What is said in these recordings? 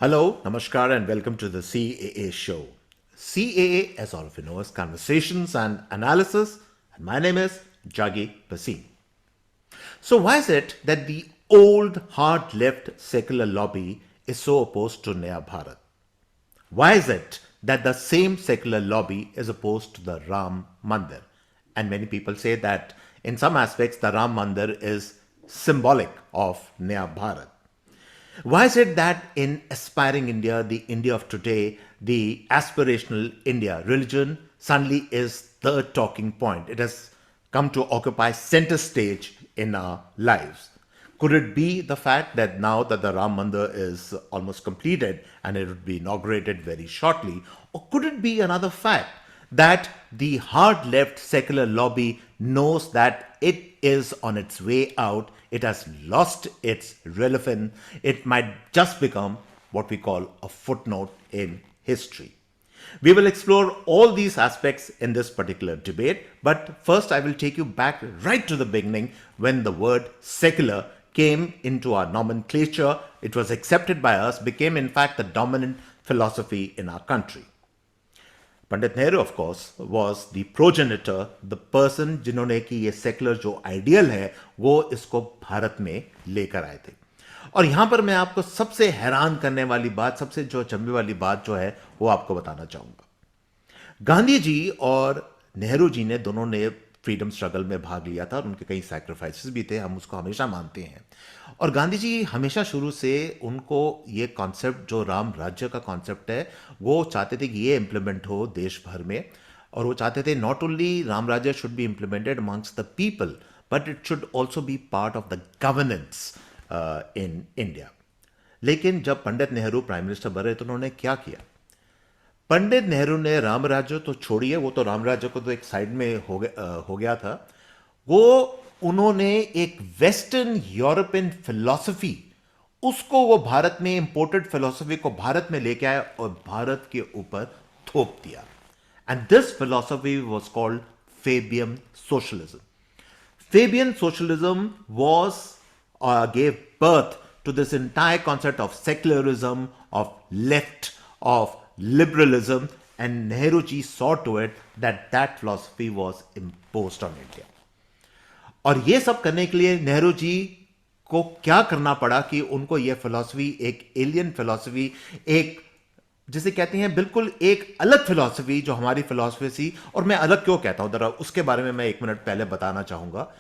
Hello, Namaskar, and welcome to the CAA Show. CAA, as all of you know, is Conversations and Analysis, and my name is Juggi Bhasin. So, why is it that the old, hard left secular lobby is so opposed to Naya Bharat? Why is it that the same secular lobby is opposed to the Ram Mandir? And many people say that in some aspects the Ram Mandir is symbolic of Naya Bharat. Why is it that in aspiring India, the India of today, the aspirational India, religion suddenly is the talking point? It has come to occupy center stage in our lives. Could it be the fact that now that the Ram Mandir is almost completed and it would be inaugurated very shortly? Or could it be another fact that the hard left secular lobby knows that it is on its way out, it has lost its relevance, it might just become what we call a footnote in history? We will explore all these aspects in this particular debate, but first I will take you back right to the beginning when the word secular came into our nomenclature. It was accepted by us, became in fact the dominant philosophy in our country. Pandit Nehru of course was the progenitor, the person जिन्होंने कि ये secular जो ideal है वो इसको भारत में लेकर आए थे. और यहां पर मैं आपको सबसे हैरान करने वाली बात, सबसे जो अचंभे वाली बात जो है वो आपको बताना चाहूंगा. गांधी जी और नेहरू जी ने दोनों ने फ्रीडम स्ट्रगल में भाग लिया था और उनके कई सैक्रिफाइसेस भी थे, हम उसको हमेशा मानते हैं. और गांधी जी हमेशा शुरू से उनको ये कॉन्सेप्ट जो राम राज्य का कॉन्सेप्ट है वो चाहते थे कि ये इम्प्लीमेंट हो देश भर में. और वो चाहते थे नॉट ओनली राम राज्य should be implemented amongst the people but it should also be part of the governance in India. लेकिन जब पंडित नेहरू प्राइम मिनिस्टर बने तो उन्होंने क्या किया? पंडित नेहरू ने राम राज्य तो छोड़िए, वो तो राम राज्य को तो एक साइड में हो गया था. वो उन्होंने एक वेस्टर्न यूरोपियन फिलॉसफी, उसको वो भारत में इंपोर्टेड फिलॉसफी को भारत में लेके आया और भारत के ऊपर थोप दिया. And this philosophy was called Fabian socialism. Fabian socialism was gave birth to this entire concept of secularism, of left, of liberalism, and Nehru ji saw to it that that philosophy was imposed on India. और ये सब करने के लिए नेहरू जी को क्या करना पड़ा कि उनको ये फिलॉसफी, एक एलियन फिलॉसफी, एक जिसे कहते हैं बिल्कुल एक अलग फिलॉसफी जो हमारी फिलॉसफी थी. और मैं अलग क्यों कहता हूं जरा उसके बारे में मैं एक मिनट पहले बताना चाहूंगा.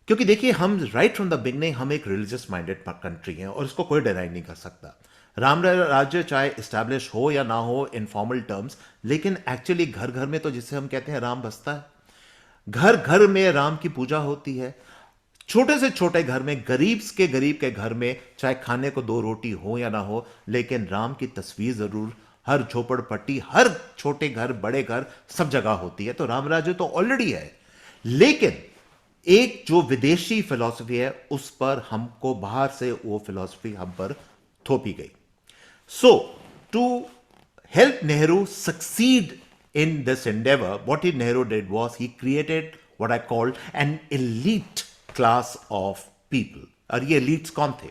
क्योंकि देखिए, हम राइट फ्रॉम द बिगनिंग हम एक रिलीजियस माइंडेड कंट्री हैं और इसको कोई डिनाई नहीं कर सकता. राम राज्य चाहे इस्टेब्लिश हो या ना हो इन फॉर्मल टर्म्स, लेकिन एक्चुअली घर घर में तो जिसे हम कहते हैं राम बसता है. घर घर में राम की पूजा होती है. छोटे से छोटे घर में, गरीब के घर में, चाहे खाने को दो रोटी हो या ना हो, लेकिन राम की तस्वीर जरूर हर झोपड़पट्टी, हर छोटे घर, बड़े घर, सब जगह होती है. तो राम राज्य तो ऑलरेडी है, लेकिन एक जो विदेशी फिलॉसफी है उस पर हमको बाहर से वो फिलॉसफी हम पर थोपी गई. सो to help Nehru succeed in this endeavor, what Nehru did was he created what I call an elite class of people. और ये elites कौन थे?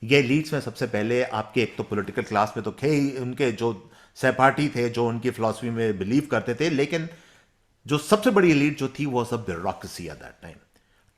ये elites में सबसे पहले आपके एक तो पॉलिटिकल क्लास में तो थे ही, उनके जो सहपाठी थे जो उनकी फिलॉसफी में बिलीव करते थे, लेकिन जो सबसे बड़ी elite जो थी was a bureaucracy at that time.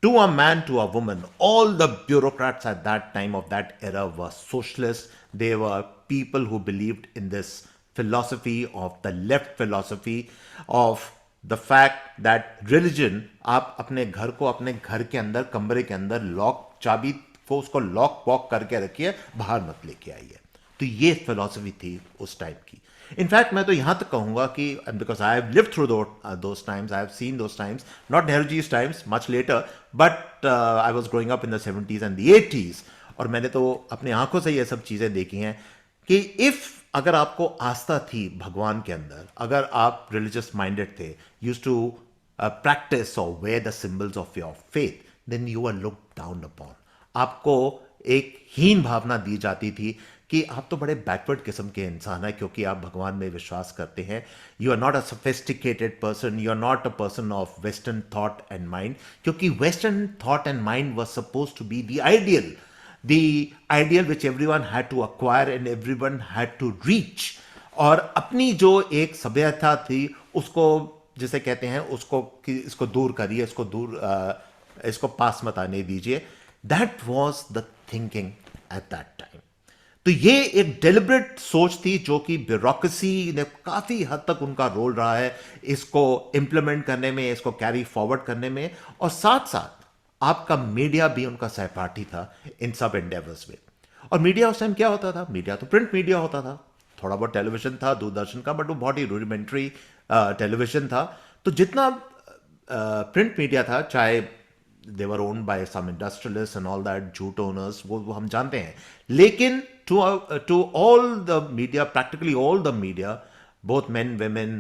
To a man, to a woman, all the bureaucrats at that time of that era were socialists. They were people who believed in this philosophy of the left philosophy of the fact that religion, आप अपने घर को अपने घर के अंदर, कमरे के अंदर लॉक, चाबी को उसको लॉक पॉक करके रखिए, बाहर मत लेके आइए. तो ये फिलॉसफी थी उस टाइप की. इनफैक्ट मैं तो यहां तक कहूंगा कि because I have lived through those times, I have seen those times, not Nehru जी's times, much later, but I was growing up in the 70s and the 80s, और मैंने तो अपनी आंखों से ये सब चीजें देखी हैं कि इफ अगर आपको आस्था थी भगवान के अंदर, अगर आप रिलीजियस माइंडेड थे, यूज्ड टू प्रैक्टिस और wear the symbols of your faith, then you are looked down upon. आपको एक हीन भावना दी जाती थी कि आप तो बड़े बैकवर्ड किस्म के इंसान हैं क्योंकि आप भगवान में विश्वास करते हैं. You are not a sophisticated person, you are not a person of western thought and mind, क्योंकि western thought and mind was suppose to be the ideal, the ideal which everyone had to acquire and everyone had to reach, और अपनी जो एक सभ्यता थी उसको, जिसे कहते हैं उसको, कि इसको दूर करिए, इसको पास मत आने दीजिए. That was the thinking at that time. तो ये एक डेलिब्रेट सोच थी जो कि ब्यूरोक्रेसी ने काफी हद तक उनका रोल रहा है इसको इंप्लीमेंट करने में, इसको कैरी फॉरवर्ड करने में, और साथ साथ आपका मीडिया भी उनका सहपाठी था इन सब एंडेवर्स में. और मीडिया उस टाइम क्या होता था? मीडिया तो प्रिंट मीडिया होता था, थोड़ा बहुत टेलीविजन था, दूरदर्शन का, बट वो बहुत ही रूडिमेंट्री टेलीविजन था. तो जितना प्रिंट मीडिया था, चाहे they were owned by some industrialists and all that, jute owners, वो हम जानते हैं, लेकिन to all the media, practically all the media, both men, women,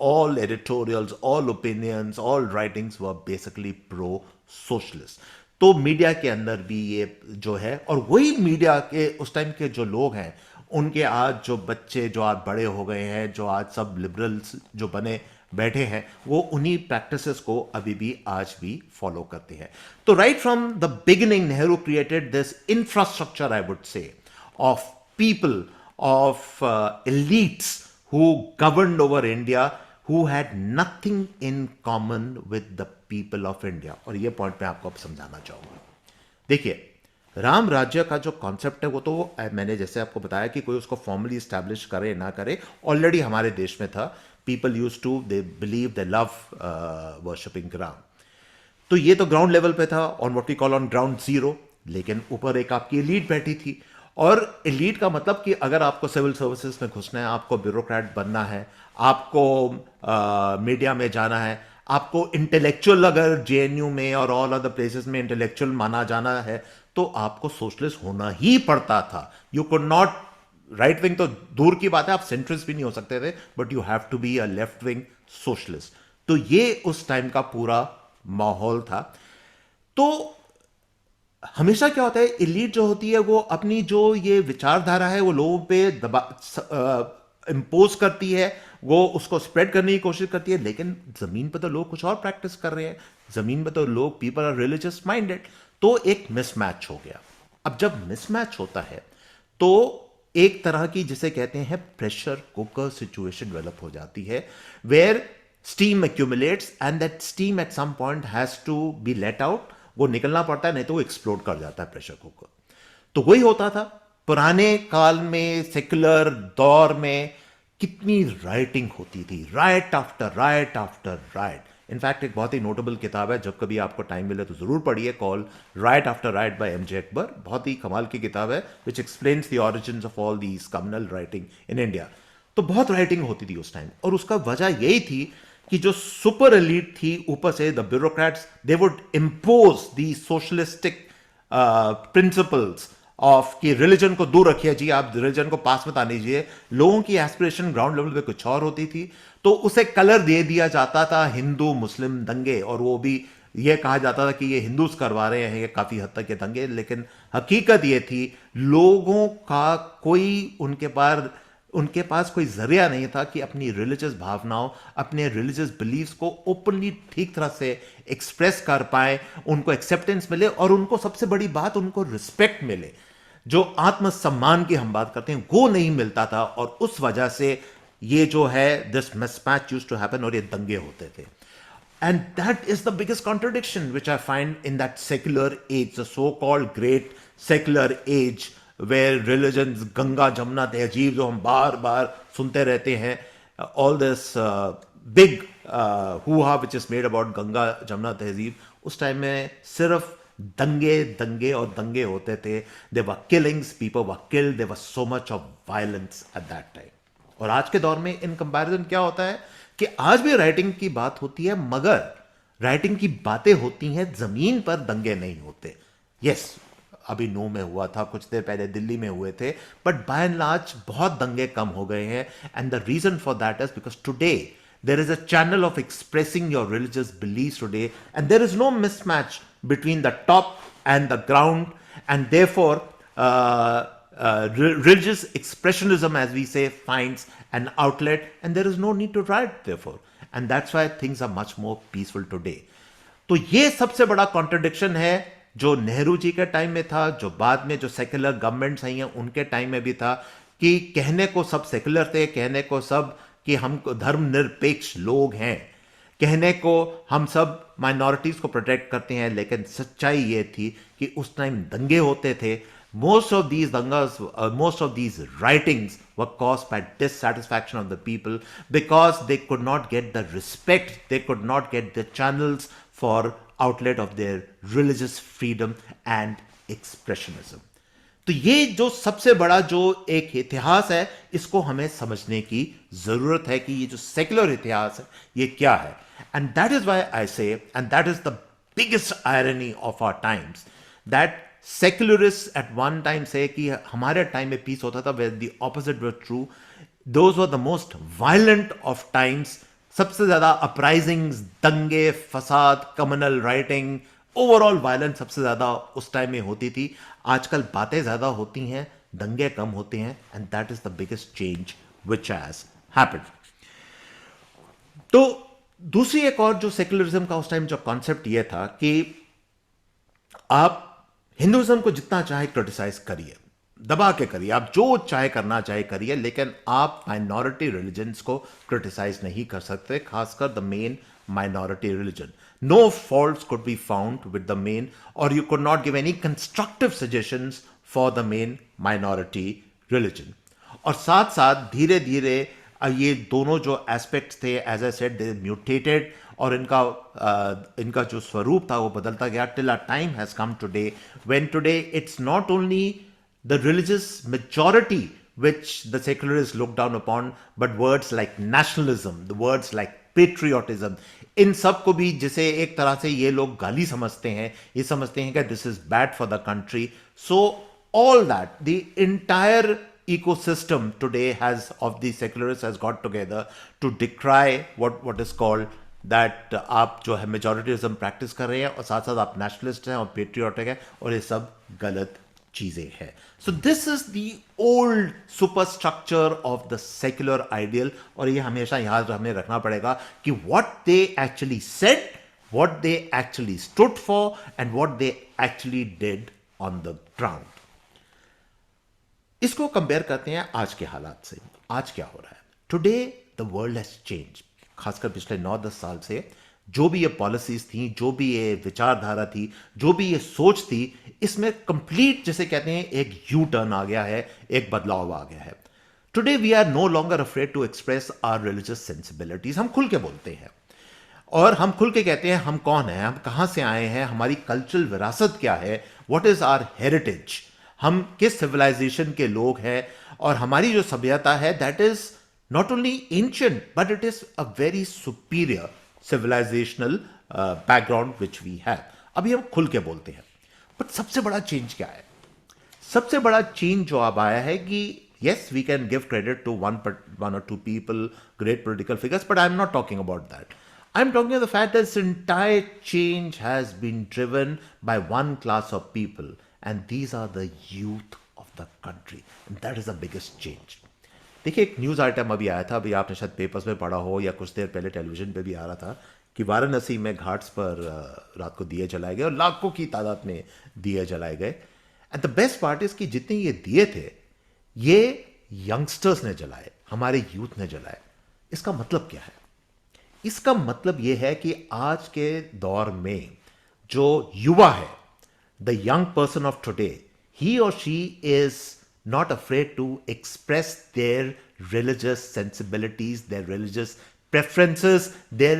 all editorials, all opinions, all writings were basically pro-socialist. तो media के अंदर भी ये जो है, और वही मीडिया के उस टाइम के जो लोग हैं, उनके आज जो बच्चे जो आज बड़े हो गए हैं, जो आज सब लिबरल्स जो बने बैठे हैं, वो उन्हीं प्रैक्टिसेस को अभी भी आज भी फॉलो करते हैं. तो right from the beginning Nehru created this infrastructure, I would say, of people, of elites who governed over India, who had nothing in common with the people of India. और ये पॉइंट मैं आपको अब समझाना चाहूंगा. देखिए, राम राज्य का जो कॉन्सेप्ट है वो तो मैंने जैसे आपको बताया कि कोई उसको फॉर्मली स्टैब्लिश करे ना करे, ऑलरेडी हमारे देश में था. People used to, they believe, they love worshipping Ram. तो ये तो ग्राउंड लेवल पे था, on what we call on ground zero. लेकिन ऊपर एक आपकी एलीट बैठी थी, और एलीट का मतलब कि अगर आपको सिविल सर्विसेज में घुसना है, आपको ब्यूरोक्रेट बनना है, आपको मीडिया में जाना है, आपको इंटेलेक्चुअल अगर जेएनयू में और ऑल अदर प्लेसेस में इंटेलेक्चुअल माना जाना है, तो आपको सोशलिस्ट होना ही पड़ता था. You could not, right wing तो दूर की बात है, आप सेंट्रिस्ट भी नहीं हो सकते थे, but you have to be a left wing socialist. तो ये उस टाइम का पूरा माहौल था. तो हमेशा क्या होता है, एलीट जो होती है वो अपनी जो ये विचारधारा है वो लोगों पे इंपोज करती है, वो उसको स्प्रेड करने की कोशिश करती है. लेकिन जमीन पे तो लोग कुछ और प्रैक्टिस कर रहे हैं, जमीन पे तो लोग, पीपल आर रिलीजियस माइंडेड. तो एक मिसमैच हो गया. अब जब मिसमैच होता है तो एक तरह की, जिसे कहते हैं प्रेशर कुकर सिचुएशन डेवलप हो जाती है, where steam accumulates and that steam at some point has to be let out. वो निकलना पड़ता है, नहीं तो वो एक्सप्लोड कर जाता है प्रेशर कुकर. तो वही होता था पुराने काल में, सेक्युलर दौर में कितनी राइटिंग होती थी, right after right after right. In fact एक बहुत ही नोटेबल किताब है, जब कभी आपको टाइम मिले तो जरूर पढ़िए, call riot after riot by MJ Akbar. बहुत ही कमाल की किताब है, which explains the origins of all these communal rioting in India. तो बहुत राइटिंग होती थी उस टाइम, और उसका वजह यही थी कि जो सुपर एलीट थी, ऊपर से the bureaucrats, they would impose the socialistic principles of कि रिलीजन को दूर रखिए जी, आप रिलीजन को पास मत आने दीजिए. लोगों की एस्पिरेशन ग्राउंड लेवल पे कुछ और होती थी, तो उसे कलर दे दिया जाता था हिंदू मुस्लिम दंगे, और वो भी ये कहा जाता था कि ये हिंदूज करवा रहे हैं ये काफी हद तक के दंगे. लेकिन हकीकत ये थी, लोगों का कोई उनके पास कोई जरिया नहीं था कि अपनी रिलीजियस भावनाओं, अपने रिलीजियस बिलीव्स को ओपनली ठीक तरह से एक्सप्रेस कर पाए, उनको एक्सेप्टेंस मिले, और उनको सबसे बड़ी बात, उनको रिस्पेक्ट मिले. जो आत्मसम्मान की हम बात करते हैं वो नहीं मिलता था, और उस वजह से ये जो है this mismatch used to happen, और ये दंगे होते थे. And that is the biggest contradiction which I find in that secular age, the so called great secular age, where religions, Ganga Jamuna तहजीब जो हम बार बार सुनते रहते हैं, ऑल दिस बिग हुआ which is made about Ganga Jamuna तहजीब, उस टाइम में सिर्फ दंगे दंगे और दंगे होते थे. They were killings, people were killed, there was so much of violence at that time. और आज के दौर में इन कंपैरिजन क्या होता है कि आज भी राइटिंग की बात होती है, मगर राइटिंग की बातें होती हैं, जमीन पर दंगे नहीं होते. यस, अभी नू में हुआ था, कुछ देर पहले दिल्ली में हुए थे, बट बाय एंड लार्ज बहुत दंगे कम हो गए हैं. And the reason for that is because today there is a channel of expressing your religious beliefs today, and there is no mismatch between the top and the ground, and therefore religious expressionism, as we say, finds an outlet, and there is no need to riot therefore, and that's why things are much more peaceful today. तो ये सबसे बड़ा contradiction है जो नेहरू जी के time में था, जो बाद में जो सेक्युलर गवर्नमेंट्स आई हैं उनके टाइम में भी था, कि कहने को सब सेक्युलर थे, कहने को सब कि हम धर्मनिरपेक्ष लोग हैं, कहने को हम सब माइनॉरिटीज को प्रोटेक्ट करते हैं, लेकिन सच्चाई ये थी कि उस टाइम दंगे होते थे. Most of these dangas, most of these writings were caused by dissatisfaction of the people because they could not get the respect, they could not get the channels for outlet of their religious freedom and expressionism. तो ये जो सबसे बड़ा जो एक इतिहास है, इसको हमें समझने की जरूरत है कि ये जो सेक्युलर इतिहास है ये क्या है. And that is why I say, and that is the biggest irony of our times, that secularist at one time say कि हमारे टाइम में पीस होता था, where the opposite were true. Those were the most violent of times. सबसे ज्यादा uprisings, दंगे, फसाद, communal writing, overall violence सबसे ज्यादा उस टाइम में होती थी. आजकल बातें ज्यादा होती हैं, दंगे कम होते हैं, and that is the biggest change which has happened. तो दूसरी एक और जो सेक्युलरिज्म का उस टाइम जो कॉन्सेप्ट ये था कि आप हिंदुइज्म को जितना चाहे क्रिटिसाइज करिए, दबा के करिए, आप जो चाहे करना चाहे करिए, लेकिन आप माइनॉरिटी रिलीजन्स को क्रिटिसाइज नहीं कर सकते, खासकर the main minority religion. No faults could be found with the main, or you could not give any constructive suggestions for the main minority religion. और साथ साथ धीरे धीरे ये दोनों जो एस्पेक्ट्स थे, as I said, they mutated, और इनका जो स्वरूप था वो बदलता गया, till a time has come today when today it's not only the religious majority which the secularists look down upon, but words like nationalism, the words like patriotism, इन सब को भी, जिसे एक तरह से ये लोग गाली समझते हैं, ये समझते हैं कि this is bad for the country. So all that, the entire ecosystem today has of the secularists has got together to decry what is called that आप जो है मेजोरिटिज्म प्रैक्टिस कर रहे हैं और साथ साथ आप नेशनलिस्ट हैं और पेट्रियोटिक हैं, और ये सब गलत चीजें हैं. So this is the old super structure of the secular ideal, और ये हमेशा याद हमें रखना पड़ेगा कि what they actually said, what they actually stood for, and what they actually did on the ground. इसको कंपेयर करते हैं आज के हालात से. आज क्या हो रहा है? Today the world has change. खासकर पिछले 9-10 साल से जो भी ये पॉलिसीज थी, जो भी ये विचारधारा थी, जो भी ये सोच थी, इसमें कंप्लीट, जिसे कहते हैं, एक यू टर्न आ गया है, एक बदलाव आ गया है. Today we are no longer afraid to express our religious sensibilities. हम खुल के बोलते हैं और हम खुल के कहते हैं हम कौन हैं, हम कहां से आए हैं, हमारी कल्चरल विरासत क्या है, व्हाट इज आवर हेरिटेज, हम किस सिविलाइजेशन के लोग हैं, और हमारी जो सभ्यता है that is not only ancient but it is a very superior civilizational background which we have. अभी हम खुल के बोलते हैं. बट सबसे बड़ा चेंज क्या है? सबसे बड़ा चेंज जो अब आया है कि yes, we can give credit to one or two people, great political figures, but I'm not talking about that. I'm talking about the fact that this entire change has been driven by one class of people, and these are the youth of the country, and that is the biggest change. देखिए, एक news item अभी आया था, अभी आपने शायद papers में पढ़ा हो या कुछ देर पहले टेलीविजन पे भी आ रहा था कि वाराणसी में घाट्स पर रात को दिए जलाए गए और लाखों की तादाद में दिए जलाए गए. And the best part is कि जितने ये दिए थे ये यंगस्टर्स ने जलाए, हमारे यूथ ने जलाए. इसका मतलब क्या है? इसका मतलब यह है कि आज के दौर में जो युवा है, the young person of today, he और she is not afraid to express their religious sensibilities, their religious preferences, their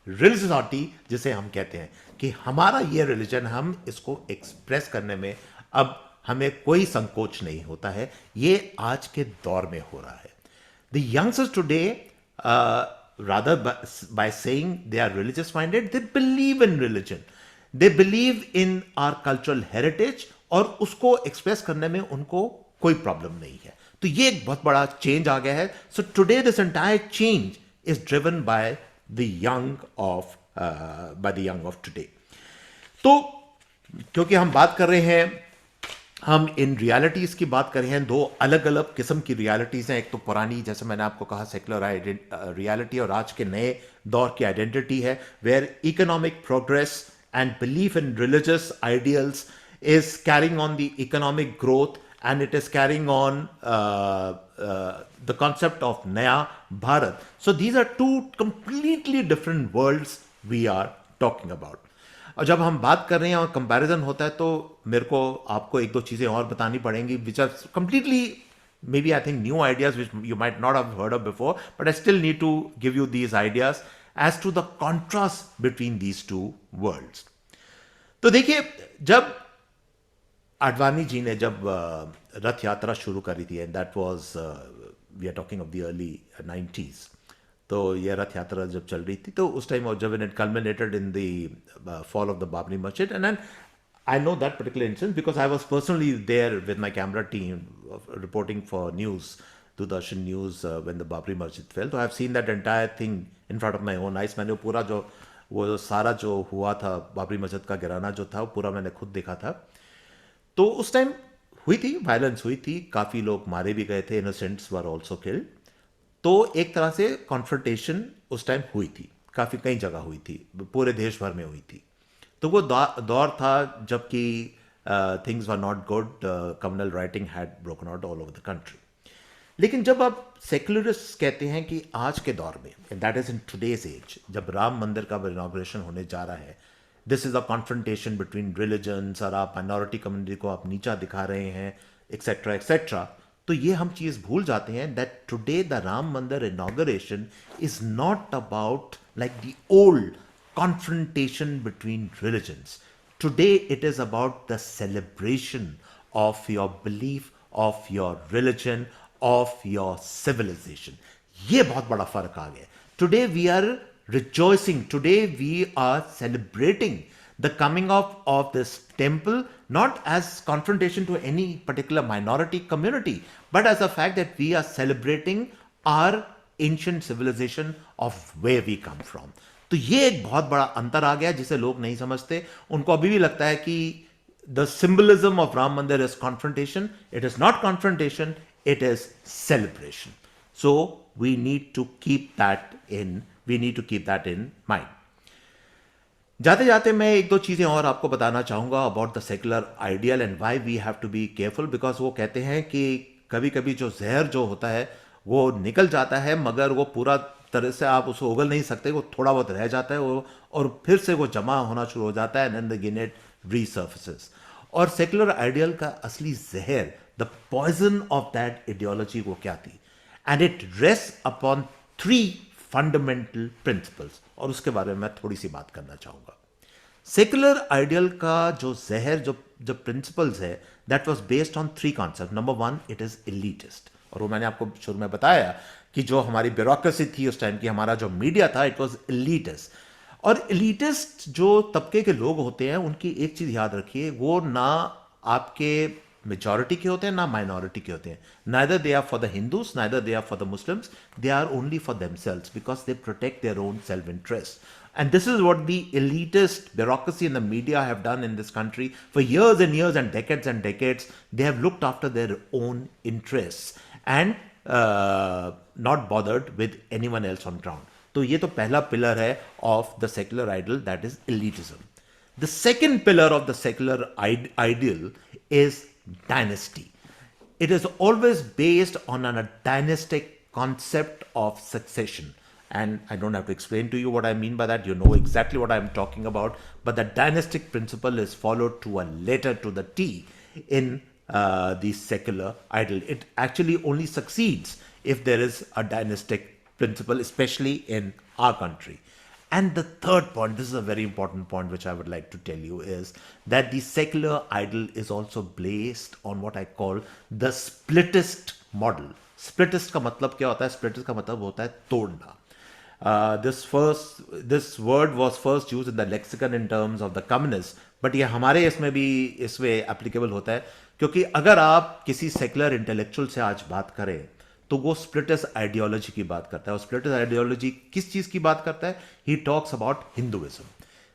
religiosity, जिसे हम कहते हैं कि हमारा ये रिलीजन, हम इसको एक्सप्रेस करने में अब हमें कोई संकोच नहीं होता है. ये आज के दौर में हो रहा है. The youngsters today, rather by saying they are religious minded, they believe in religion. They believe in our cultural heritage, और उसको एक्सप्रेस करने में उनको कोई प्रॉब्लम नहीं है. तो ये एक बहुत बड़ा चेंज आ गया है. So today this entire change is driven by the young of today. तो क्योंकि हम बात कर रहे हैं हम इन रियलिटीज़ की बात करें हैं, दो अलग अलग किस्म की रियलिटीज़ हैं। एक तो पुरानी, जैसे मैंने आपको कहा, सेकुलर रियलिटी, और आज के नए दौर की आइडेंटिटी है, where economic progress and belief in religious ideals is carrying on the economic growth, and it is carrying on the concept of Naya Bharat. So these are two completely different worlds we are talking about. और जब हम बात कर रहे हैं और comparison होता है, तो मेरे को आपको एक दो चीज़ें और बतानी पड़ेंगी which are completely maybe I think new ideas which you might not have heard of before, but I still need to give you these ideas as to the contrast between these two worlds. तो देखिए, जब आडवाणी जी ने जब रथ यात्रा शुरू करी थी, and that was, we are talking of the early 90s, तो ये रथ यात्रा जब चल रही थी, तो उस टाइम, और जब it culminated in the fall of the Babri मस्जिद, and I know that particular instance because I was personally there with my camera team reporting for news, Doordarshan News, when the Babri Masjid fell. So I have seen that entire thing in front of my own eyes. मैंने पूरा जो वो सारा जो हुआ था, बाबरी मस्जिद का गिराना जो था, वो पूरा मैंने खुद देखा था. तो उस टाइम हुई थी, वायलेंस हुई थी, काफ़ी लोग मारे भी गए थे, इनोसेंट्स वर ऑल्सो किल्ड. तो एक तरह से कॉन्फ्रंटेशन उस टाइम हुई थी, काफ़ी कई जगह हुई थी, पूरे देश भर में हुई थी. तो वो दौर था जबकि things were not good, communal writing had broken out all over the country. लेकिन जब आप सेक्युलरिस्ट कहते हैं कि आज के दौर में, that is in today's age, जब राम मंदिर का इनॉग्रेशन होने जा रहा है, this is a confrontation between religions, और आप माइनॉरिटी कम्युनिटी को आप नीचा दिखा रहे हैं, एक्सेट्रा एक्सेट्रा, तो ये हम चीज़ भूल जाते हैं दैट टुडे द राम मंदिर inauguration is not about like the old confrontation between religions. Today it is about the celebration of your belief, of your religion, of your civilization. ये बहुत बड़ा फर्क आ गया. Today we are rejoicing. Today we are celebrating the coming of this temple, not as confrontation to any particular minority community, but as a fact that we are celebrating our ancient civilization of where we come from. तो ये एक बहुत बड़ा अंतर आ गया जिसे लोग नहीं समझते. उनको अभी भी लगता है कि the symbolism of Ram Mandir is confrontation. It is not confrontation, it is celebration. So we need to keep that in mind. जाते जाते मैं एक दो चीजें और आपको बताना चाहूंगा about the secular ideal and why we have to be careful. Because वो कहते हैं कि कभी कभी जो जहर जो होता है वो निकल जाता है, मगर वो पूरा तरह से आप उसको उगल नहीं सकते, वो थोड़ा बहुत रह जाता है वो, और फिर से वो जमा होना शुरू हो जाता है, एंड देन इट रीसर्फेसेस. और सेकुलर आइडियल का असली जहर, the poison of that ideology, वो क्या थी? And it rest upon 3 fundamental principles, और उसके बारे में मैं थोड़ी सी बात करना चाहूंगा. सेकुलर आइडियल का जो जहर, जो प्रिंसिपल्स है, that was based on 3 concept. Number 1, it is elitist, और वो मैंने आपको शुरू में बताया कि जो हमारी ब्यूरोक्रेसी थी उस टाइम की, हमारा जो मीडिया था, इट वाज एलिटिस्ट. और एलिटिस्ट जो तबके के लोग होते हैं, उनकी एक चीज़ याद रखिए, वो ना आपके मेजॉरिटी के होते हैं ना माइनॉरिटी के होते हैं. Neither they are for the Hindus, neither they are for the Muslims, they are only for themselves because they protect their own self interest. And this is what the elitist bureaucracy and the media have done in this country for years and years and decades. They have looked after their own interests and not bothered with anyone else on ground. तो ये तो पहला pillar है of the secular ideal, that is elitism. The second pillar of the secular ideal is dynasty. It is always based on a dynastic concept of succession. And I don't have to explain to you what I mean by that. You know exactly what I'm talking about. But the dynastic principle is followed to a letter to the T in the secular ideal. It actually only succeeds if there is a dynastic principle, especially in our country. And the third point, this is a very important point which I would like to tell you, is that the secular ideal is also based on what I call the splittist model. Splittist का मतलब क्या होता है? Splittist का मतलब होता है तोड़ना. This word was first used in the lexicon in terms of the communists, but ये हमारे इसमें भी इसमें एप्लीकेबल होता है, क्योंकि अगर आप किसी सेकुलर इंटेलेक्चुअल से आज बात करें तो वो स्प्लिटिस्ट आइडियोलॉजी की बात करता है. और स्प्लिटिस्ट आइडियोलॉजी किस चीज़ की बात करता है? He talks about Hinduism.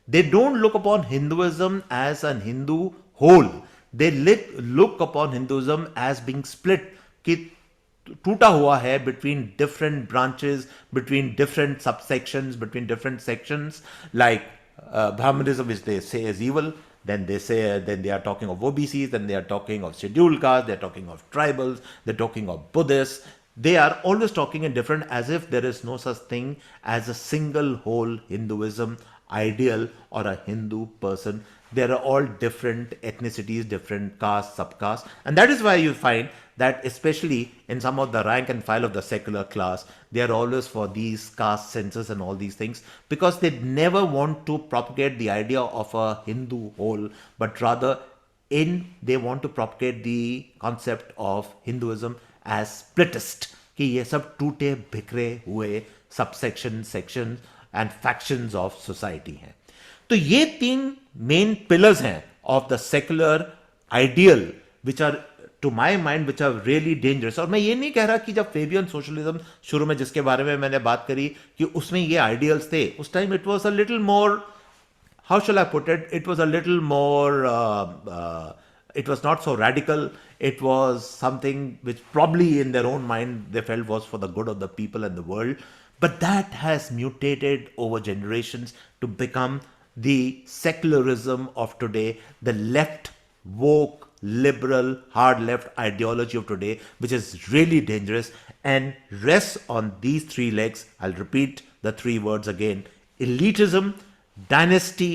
They don't look upon Hinduism as an Hindu whole. They look upon Hinduism as being split, कि टूटा हुआ है between different branches, between different subsections, between different sections, like Brahmanism, which they say is evil. Then then they are talking of OBCs, then they are talking of scheduled castes, they're talking of tribals, they're talking of Buddhists. They are always talking in different, as if there is no such thing as a single whole Hinduism ideal or a Hindu person. There are all different ethnicities, different castes, subcastes, and that is why you find that especially in some of the rank and file of the secular class, they are always for these caste census and all these things, because they never want to propagate the idea of a Hindu whole, but rather they want to propagate the concept of Hinduism as splittist, कि ये सब टूटे बिखरे हुए subsection section and factions of society हैं. तो ये तीन मेन पिलर्स हैं of the secular ideal which are to my mind which are really dangerous. और मैं ये नहीं कह रहा कि जब फेबियन सोशलिज्म शुरू में जिसके बारे में मैंने बात करी कि उसमें ये आइडियल्स थे, उस time it was a little more, how shall I put it? It was a little more, it was not so radical. It was something which probably in their own mind they felt was for the good of the people and the world. But that has mutated over generations to become the secularism of today, the left, woke, liberal, hard left ideology of today, which is really dangerous and rests on these three legs. I'll repeat the three words again: elitism, dynasty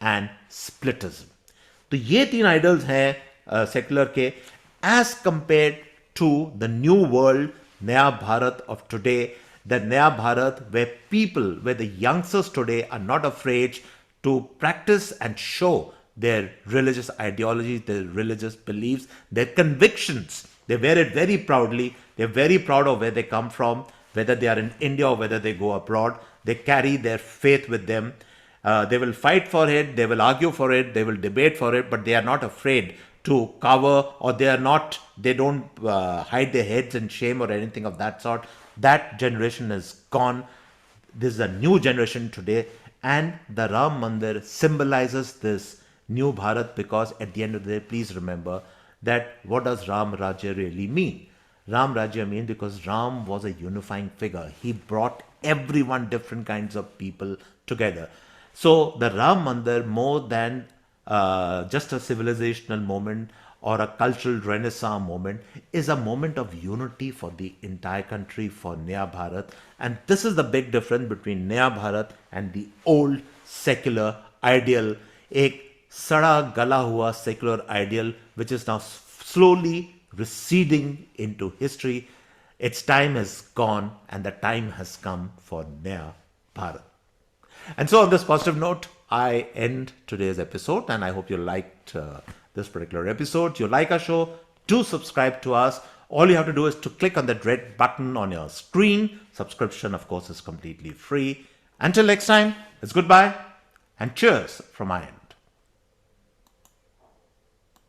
and splittism. तो ये तीन idols हैं secular के, as compared to the new world, नया Bharat of today. The नया Bharat where people, where the youngsters today are not afraid to practice and show their religious ideologies, their religious beliefs, their convictions. They wear it very proudly. They're very proud of where they come from, whether they are in India or whether they go abroad. They carry their faith with them. They will fight for it, they will argue for it, they will debate for it, but they are not afraid to cover, or they don't hide their heads in shame or anything of that sort. That generation is gone. This is a new generation today, and the Ram Mandir symbolizes this new Bharat, because at the end of the day, please remember that what does Ram Rajya really mean? Ram Rajya means because Ram was a unifying figure. He brought everyone, different kinds of people together. So the Ram Mandir, more than just a civilizational moment or a cultural renaissance moment, is a moment of unity for the entire country, for Naya Bharat. And this is the big difference between Naya Bharat and the old secular ideal, एक सड़ा गला हुआ secular ideal which is now slowly receding into history. Its time is gone and the time has come for Naya Bharat. And so on this positive note, I end today's episode, and I hope you liked this particular episode. You like our show, do subscribe to us. All you have to do is to click on that red button on your screen. Subscription, of course, is completely free. Until next time, it's goodbye and cheers from my end.